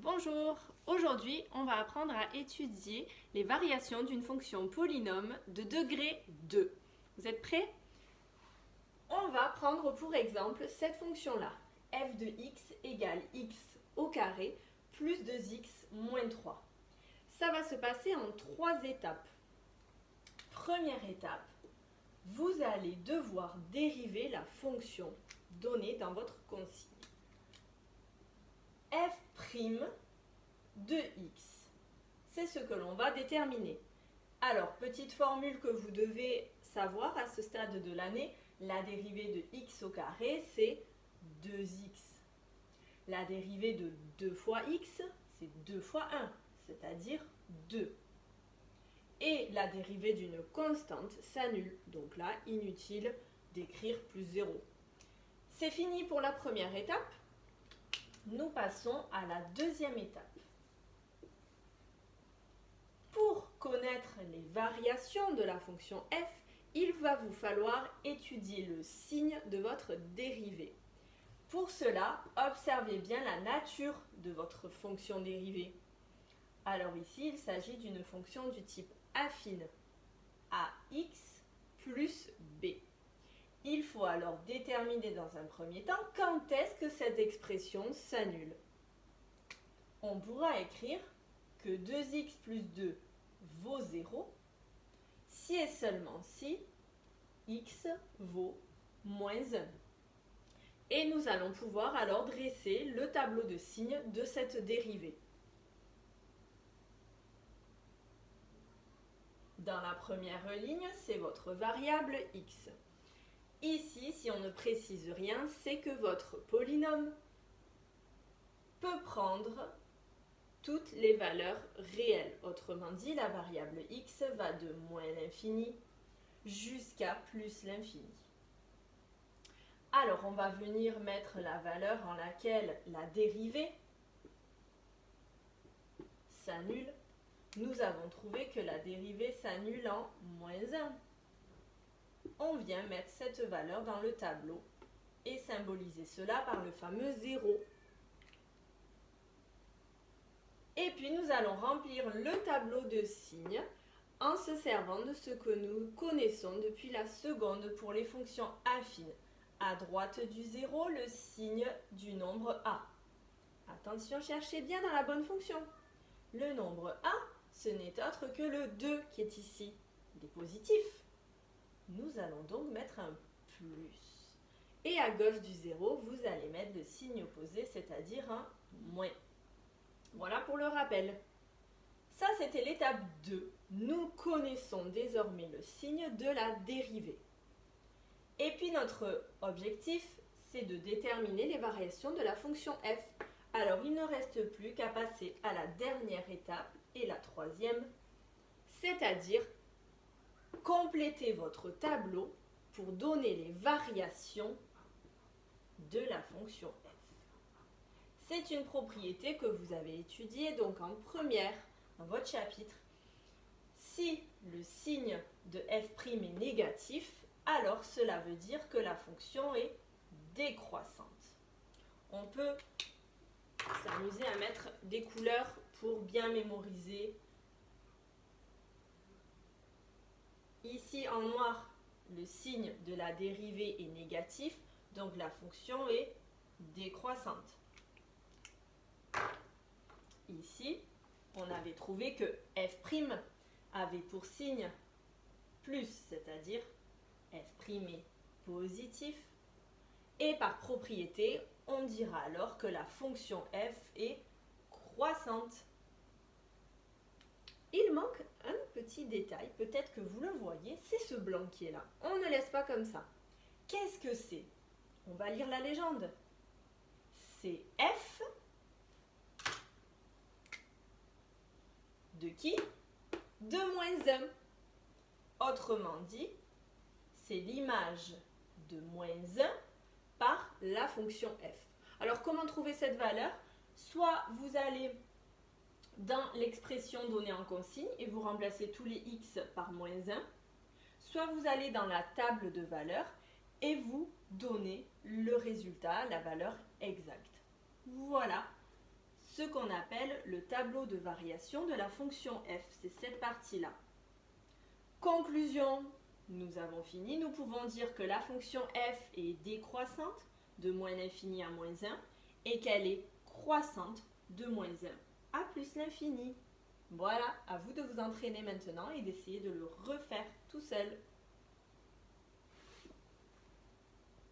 Bonjour, aujourd'hui on va apprendre à étudier les variations d'une fonction polynôme de degré 2. Vous êtes prêts? On va prendre pour exemple cette fonction-là, f de x égale x au carré plus 2x moins 3. Ça va se passer en 3 étapes. Première étape, vous allez devoir dériver la fonction donnée dans votre consigne. F' de x. C'est ce que l'on va déterminer. Alors, petite formule que vous devez savoir à ce stade de l'année, la dérivée de x au carré, c'est 2x. La dérivée de 2 fois x, c'est 2 fois 1, c'est-à-dire 2. Et la dérivée d'une constante s'annule, donc là, inutile d'écrire plus 0. C'est fini pour la première étape. Nous passons à la deuxième étape. Pour connaître les variations de la fonction f, il va vous falloir étudier le signe de votre dérivée. Pour cela, observez bien la nature de votre fonction dérivée. Alors ici, il s'agit d'une fonction du type affine ax plus b. Il faut alors déterminer dans un premier temps quand est-ce que cette expression s'annule. On pourra écrire que 2x plus 2 vaut 0 si et seulement si x vaut moins 1. Et nous allons pouvoir alors dresser le tableau de signes de cette dérivée. Dans la première ligne, c'est votre variable x. Ici, si on ne précise rien, c'est que votre polynôme peut prendre toutes les valeurs réelles. Autrement dit, la variable x va de moins l'infini jusqu'à plus l'infini. Alors, on va venir mettre la valeur en laquelle la dérivée s'annule. Nous avons trouvé que la dérivée s'annule en moins 1. On vient mettre cette valeur dans le tableau et symboliser cela par le fameux 0. Et puis nous allons remplir le tableau de signes en se servant de ce que nous connaissons depuis la seconde pour les fonctions affines. À droite du 0, le signe du nombre a. Attention, cherchez bien dans la bonne fonction. Le nombre a, ce n'est autre que le 2 qui est ici. Il est positif. Nous allons donc mettre un plus. Et à gauche du 0, vous allez mettre le signe opposé, c'est-à-dire un moins. Voilà pour le rappel. Ça, c'était l'étape 2. Nous connaissons désormais le signe de la dérivée. Et puis notre objectif, c'est de déterminer les variations de la fonction f. Alors, il ne reste plus qu'à passer à la dernière étape et la troisième, c'est-à-dire compléter votre tableau pour donner les variations de la fonction f. C'est une propriété que vous avez étudiée donc en première dans votre chapitre. Si le signe de f' est négatif, alors cela veut dire que la fonction est décroissante. On peut s'amuser à mettre des couleurs pour bien mémoriser. Ici en noir, le signe de la dérivée est négatif, donc la fonction est décroissante. Ici, on avait trouvé que f' avait pour signe plus, c'est-à-dire f' est positif. Et par propriété, on dira alors que la fonction f est croissante. Il manque un petit détail, peut-être que vous le voyez, c'est ce blanc qui est là. On ne laisse pas comme ça. Qu'est-ce que c'est? On va lire la légende. C'est f de qui? De moins 1. Autrement dit, c'est l'image de moins 1 par la fonction f. Alors, comment trouver cette valeur? Soit vous allez dans l'expression donnée en consigne et vous remplacez tous les x par moins 1, soit vous allez dans la table de valeurs et vous donnez le résultat, la valeur exacte. Voilà ce qu'on appelle le tableau de variation de la fonction f. C'est cette partie-là. Conclusion, nous avons fini. Nous pouvons dire que la fonction f est décroissante de moins l'infini à moins 1 et qu'elle est croissante de moins 1 à plus l'infini. Voilà, à vous de vous entraîner maintenant et d'essayer de le refaire tout seul.